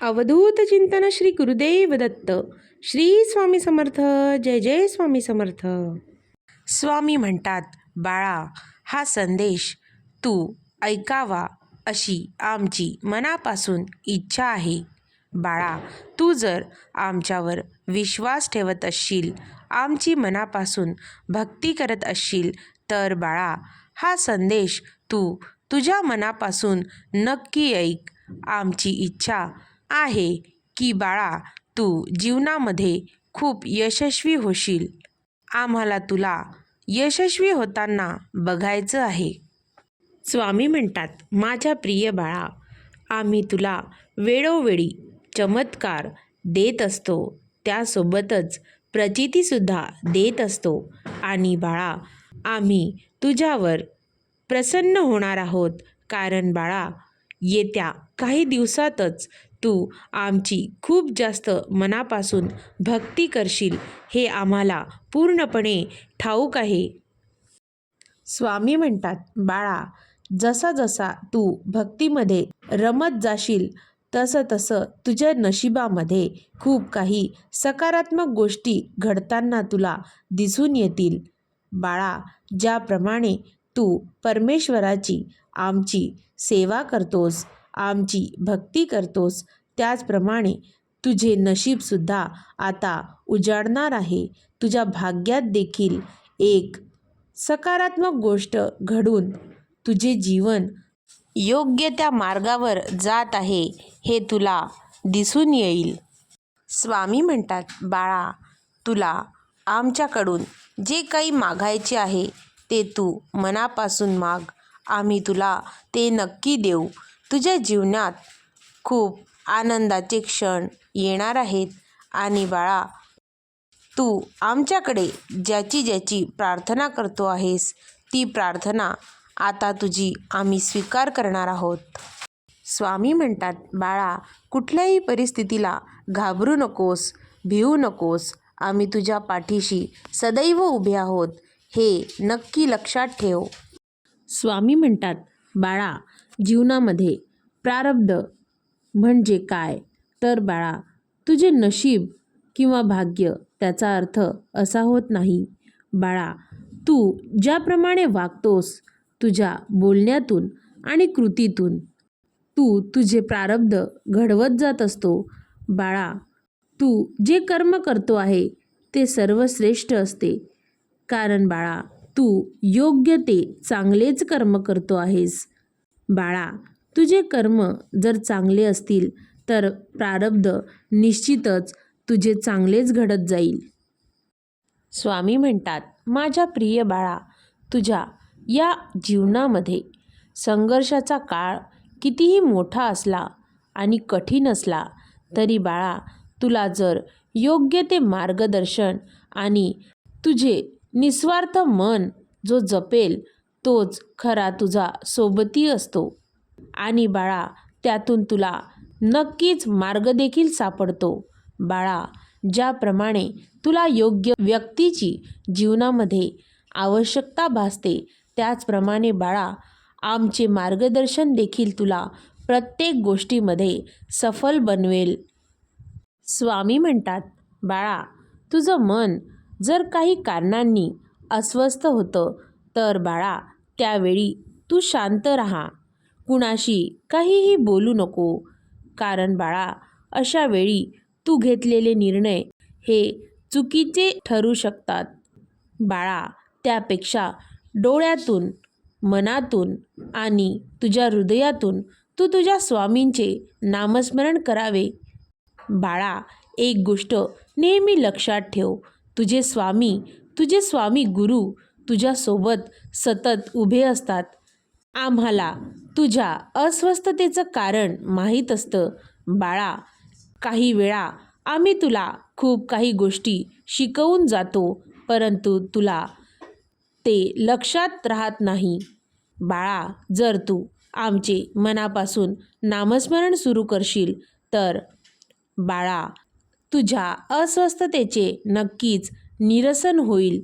अवधूत चिंतन श्री गुरुदेव दत्त. श्री स्वामी समर्थ. जय जय स्वामी समर्थ. स्वामी म्हणतात, बाळा, हा संदेश तू ऐकावा अशी आमची मनापासून इच्छा आहे. बाळा, तू जर आमच्यावर विश्वास ठेवत असशील, आमची मनापासून भक्ती करत असशील, तर बाळा, हा संदेश तू तुझ्या मनापासून नक्की ऐक. आमची इच्छा आहे की बाळा, तू जीवनामध्ये खूप यशस्वी होशील. आम्हाला तुला यशस्वी होताना बघायचं आहे. स्वामी म्हणतात, माझ्या प्रिय बाळा, आम्ही तुला वेळोवेळी चमत्कार देत असतो, त्यासोबतच प्रचितीसुद्धा देत असतो. आणि बाळा, आम्ही तुझ्यावर प्रसन्न होणार आहोत, कारण बाळा, येत्या काही दिवसातच तू आमची खूप जास्त मनापासून भक्ती करशील, हे आम्हाला पूर्णपणे ठाऊक आहे. स्वामी म्हणतात, बाळा, जसा जसा तू भक्तीमध्ये रमत जाशील, तसं तसं तुझ्या नशिबामध्ये खूप काही सकारात्मक गोष्टी घडताना तुला दिसून येतील. बाळा, ज्याप्रमाणे तू परमेश्वराची आमची सेवा करतोस, आमची भक्ती करतोस, त्याचप्रमाणे तुझे नशीबसुद्धा आता उजाडणार आहे. तुझ्या भाग्यात देखील एक सकारात्मक गोष्ट घडून तुझे जीवन योग्य त्या मार्गावर जात आहे, हे तुला दिसून येईल. स्वामी म्हणतात, बाळा, तुला आमच्याकडून जे काही मागायचे आहे ते तू मनापासून माग. आम्ही तुला ते नक्की देऊ. तुझ्या जीवनात खूप आनंदाचे क्षण येणार आहेत. आणि बाळा, तू आमच्याकडे ज्याची ज्याची प्रार्थना करतो आहेस, ती प्रार्थना आता तुझी आम्ही स्वीकार करणार आहोत. स्वामी म्हणतात, बाळा, कुठल्याही परिस्थितीला घाबरू नकोस, भिवू नकोस. आम्ही तुझ्या पाठीशी सदैव उभे आहोत, हे नक्की लक्षात ठेव. स्वामी म्हणतात, बाळा, जीवनामध्ये प्रारब्ध म्हणजे काय? तर बाळा, तुझे नशीब किंवा भाग्य, त्याचा अर्थ असा होत नाही. बाळा, तू ज्याप्रमाणे वागतोस, तुझ्या बोलण्यातून आणि कृतीतून तू तुझे प्रारब्ध घडवत जात असतो. बाळा, तू जे कर्म करतो आहे ते सर्वश्रेष्ठ असते, कारण बाळा, तू योग्य ते चांगलेच कर्म करतो आहेस. बाळा, तुझे कर्म जर चांगले असतील तर प्रारब्ध निश्चितच तुझे चांगलेच घडत जाईल. स्वामी म्हणतात, माझ्या प्रिय बाळा, तुझ्या या जीवनामध्ये संघर्षाचा काळ कितीही मोठा असला आणि कठीण असला तरी बाळा, तुला जर योग्य ते मार्गदर्शन आणि तुझे निस्वार्थ मन जो जपेल, तोच खरा तुझा सोबती असतो. आणि बाळा, त्यातून तुला नक्कीच मार्ग देखील सापडतो. बाळा, ज्याप्रमाणे तुला योग्य व्यक्तीची जीवनामध्ये आवश्यकता भासते, त्याचप्रमाणे बाळा, आमचे मार्गदर्शन देखील तुला प्रत्येक गोष्टीमध्ये सफल बनवेल. स्वामी म्हणतात, बाळा, तुझं मन जर काही कारणांनी अस्वस्थ होतं, तर बाळा, त्यावेळी तू शांत राहा. कुणाशी काहीही बोलू नको, कारण बाळा, अशा वेळी तू घेतलेले निर्णय हे चुकीचे ठरू शकतात. बाळा, त्यापेक्षा डोळ्यातून, मनातून आणि तुझ्या हृदयातून तू तुझ्या स्वामींचे नामस्मरण करावे. बाळा, एक गोष्ट नेहमी लक्षात ठेव, तुझे स्वामी गुरु तुझ्यासोबत सतत उभे असतात. आम्हाला तुझ्या अस्वस्थतेचं कारण माहीत असतं. बाळा, काही वेळा आम्ही तुला खूप काही गोष्टी शिकवून जातो, परंतु तुला ते लक्षात राहत नाही. बाळा, जर तू आमचे मनापासून नामस्मरण सुरू करशील, तर बाळा, तुझ्या अस्वस्थतेचे नक्कीच निरसन होईल.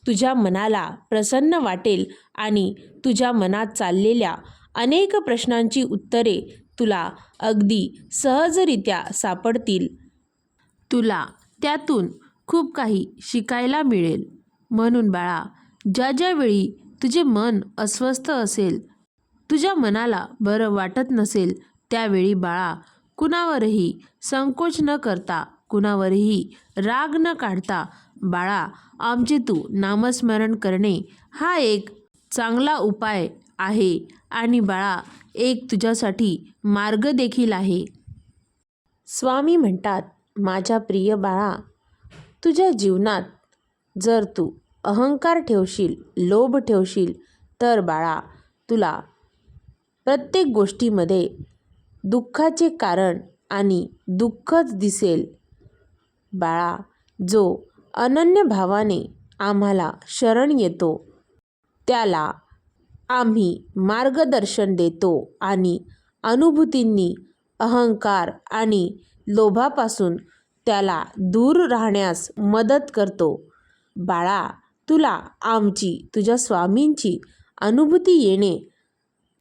तुझ्या मनाला प्रसन्न वाटेल आणि तुझ्या मनात चाललेल्या अनेक प्रश्नांची उत्तरे तुला अगदी सहजरित्या सापडतील. तुला त्यातून खूप काही शिकायला मिळेल. म्हणून बाळा, ज्या ज्या वेळी तुझे मन अस्वस्थ असेल, तुझ्या मनाला बरं वाटत नसेल, त्यावेळी बाळा कुणावरही संकोच न करता, कुणावरही राग न काढता बाळा आमचे तू नामस्मरण करणे हा एक चांगला उपाय आहे आणि बाळा एक तुझ्यासाठी मार्ग देखील आहे. स्वामी म्हणतात, माझ्या प्रिय बाळा, तुझ्या जीवनात जर तू अहंकार ठेवशील, लोभ ठेवशील, तर बाळा तुला प्रत्येक गोष्टीमध्ये दुःखाचे कारण आणि दुःखच दिसेल. बाळा, जो अनन्य भावाने आम्हाला शरण येतो त्याला आम्ही मार्गदर्शन देतो आणि अनुभूतींनी अहंकार आणि लोभापासून त्याला दूर राहण्यास मदत करतो. बाळा, तुला आमची, तुझ्या स्वामींची अनुभूती येणे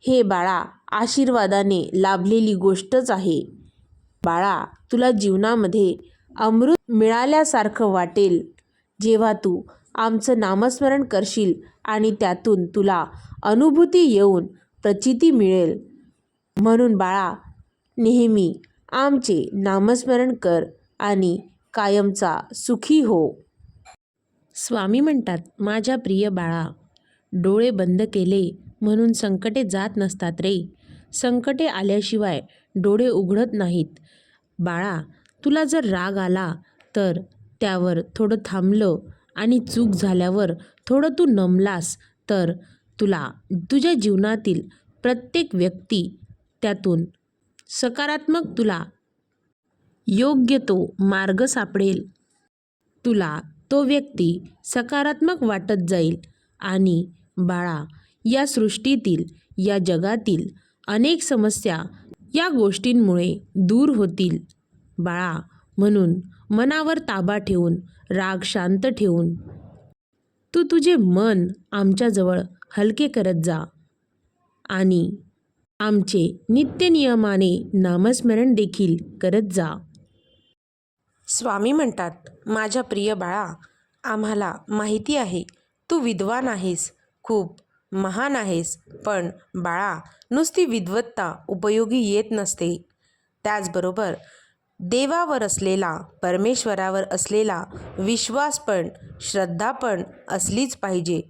हे बाळा आशीर्वादाने लाभलेली गोष्टच आहे. बाळा, तुला जीवनामध्ये अमृत मिळाल्यासारखं वाटेल जेव्हा तू आमचं नामस्मरण करशील आणि त्यातून तुला अनुभूती येऊन प्रचिती मिळेल. म्हणून बाळा, नेहमी आमचे नामस्मरण कर आणि कायमचा सुखी हो. स्वामी म्हणतात, माझ्या प्रिय बाळा, डोळे बंद केले म्हणून संकटे जात नसतात रे. संकटे आल्याशिवाय डोळे उघडत नाहीत. बाळा, तुला जर राग आला तर त्यावर थोडं थांबलं आणि चूक झाल्यावर थोडं तू नमलास तर तुला तुझ्या जीवनातील प्रत्येक व्यक्ती त्यातून सकारात्मक तुला योग्य तो मार्ग सापडेल. तुला तो व्यक्ती सकारात्मक वाटत जाईल आणि बाळा, या सृष्टीतील, या जगातील अनेक समस्या या गोष्टींमुळे दूर होतील. बाळा, म्हणून मनावर ताबा ठेवून, राग शांत ठेवून तू तुझे मन आमच्याजवळ हलके करत जा आणि आमचे नित्यनियमाने नामस्मरण देखील करत जा. स्वामी म्हणतात, माझ्या प्रिय बाळा, आम्हाला माहिती आहे तू विद्वान आहेस, खूप महान आहेस, पण बाळा नुसती विद्वत्ता उपयोगी येत नसते. त्याचबरोबर देवावर असलेला, परमेश्वरावर असलेला विश्वास पण, श्रद्धा पण असलीच पाहिजे.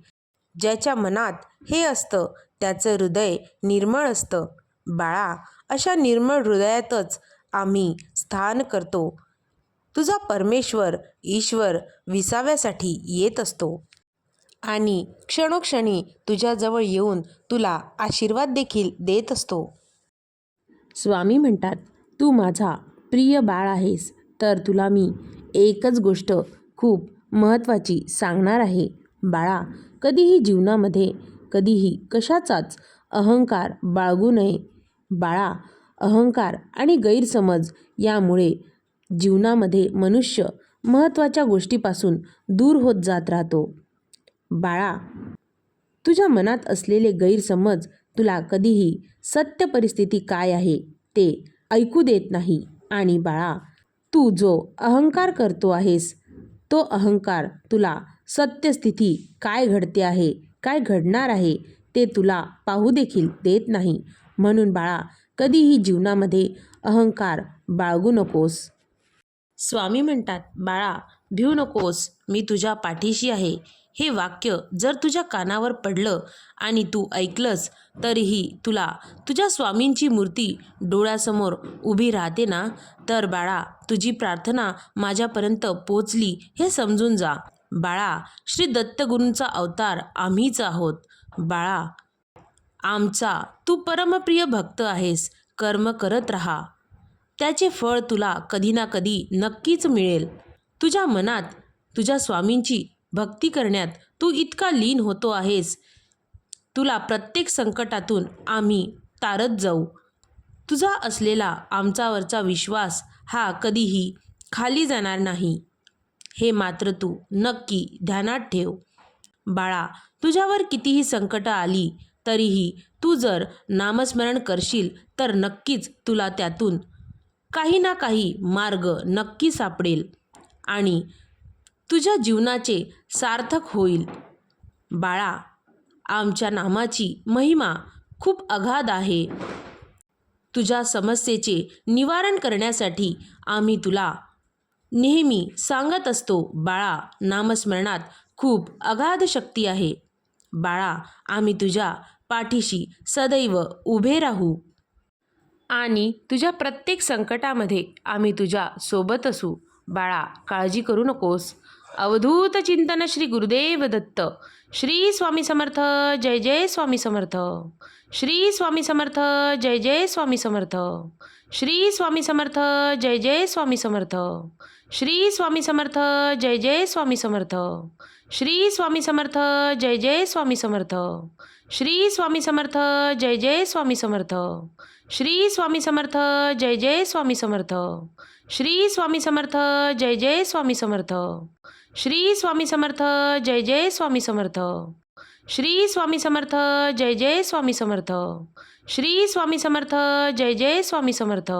ज्याच्या मनात हे असतं त्याचं हृदय निर्मळ असतं. बाळा, अशा निर्मळ हृदयातच आम्ही स्थान करतो. तुझा परमेश्वर, ईश्वर विसाव्यासाठी येत असतो आणि क्षणोक्षणी तुझ्याजवळ येऊन तुला आशीर्वाद देखील देत असतो. स्वामी म्हणतात, तू माझा प्रिय बाळ आहेस, तर तुला मी एकच गोष्ट खूप महत्त्वाची सांगणार आहे. बाळा, कधीही जीवनामध्ये कधीही कशाचाच अहंकार बाळगू नये. बाळा, अहंकार आणि गैरसमज यामुळे जीवनामध्ये मनुष्य महत्त्वाच्या गोष्टीपासून दूर होत जात राहतो. बाळा, तुझ्या मनात असलेले गैरसमज तुला कधीही सत्य परिस्थिती काय आहे ते ऐकू देत नाही. आणि बाळा, तू जो अहंकार करतो आहेस तो अहंकार तुला सत्यस्थिती काय घडते आहे, काय घडणार आहे ते तुला पाहू देखील देत नाही. म्हणून बाळा, कधीही जीवनामध्ये अहंकार बाळगू नकोस. स्वामी म्हणतात, बाळा भिवू नकोस, मी तुझ्या पाठीशी आहे. हे वाक्य जर तुझ्या कानावर पडलं आणि तू ऐकलंस तरीही तुला तुझ्या स्वामींची मूर्ती डोळ्यासमोर उभी राहते ना, तर बाळा तुझी प्रार्थना माझ्यापर्यंत पोचली हे समजून जा. बाळा, श्री दत्तगुरूंचा अवतार आम्हीच आहोत. बाळा, आमचा तू परमप्रिय भक्त आहेस. कर्म करत राहा, त्याचे फळ तुला कधी ना कधी नक्कीच मिळेल. तुझ्या मनात तुझ्या स्वामींची भक्ती करण्यात तू इतका लीन होतो आहेस, तुला प्रत्येक संकटातून आम्ही तारत जाऊ. तुझा असलेला आमच्यावरचा विश्वास हा कधीही खाली जाणार नाही, हे मात्र तू नक्की ध्यानात ठेव. बाळा, तुझ्यावर कितीही संकटं आली तरीही तू जर नामस्मरण करशील तर नक्कीच तुला त्यातून काही ना काही मार्ग नक्की सापडेल आणि तुझ्या जीवनाचे सार्थक होईल. बाळा, आमच्या नामाची महिमा खूप अगाध आहे. तुझ्या समस्येचे निवारण करण्यासाठी आम्ही तुला नेहमी सांगत असतो, बाळा, नामस्मरणात खूप अगाध शक्ती आहे. बाळा, आम्ही तुझ्या पाठीशी सदैव उभे राहू आणि तुझ्या प्रत्येक संकटामध्ये आम्ही तुझ्या सोबत असू. बाळा, काळजी करू नकोस. अवधूत चिंतन श्री गुरुदेव दत्त. श्री स्वामी समर्थ. जय जय स्वामी समर्थ. श्री स्वामी समर्थ. जय जय स्वामी समर्थ. श्री स्वामी समर्थ. जय जय स्वामी समर्थ. श्री स्वामी समर्थ. जय जय स्वामी समर्थ. श्री स्वामी समर्थ. जय जय स्वामी समर्थ. श्री स्वामी समर्थ. जय जय स्वामी समर्थ. श्री स्वामी समर्थ. जय जय स्वामी समर्थ. श्री स्वामी समर्थ. जय जय स्वामी समर्थ. श्री स्वामी समर्थ. जय जय स्वामी समर्थ. श्री स्वामी समर्थ. जय जय स्वामी समर्थ. श्री स्वामी समर्थ. जय जय स्वामी समर्थ.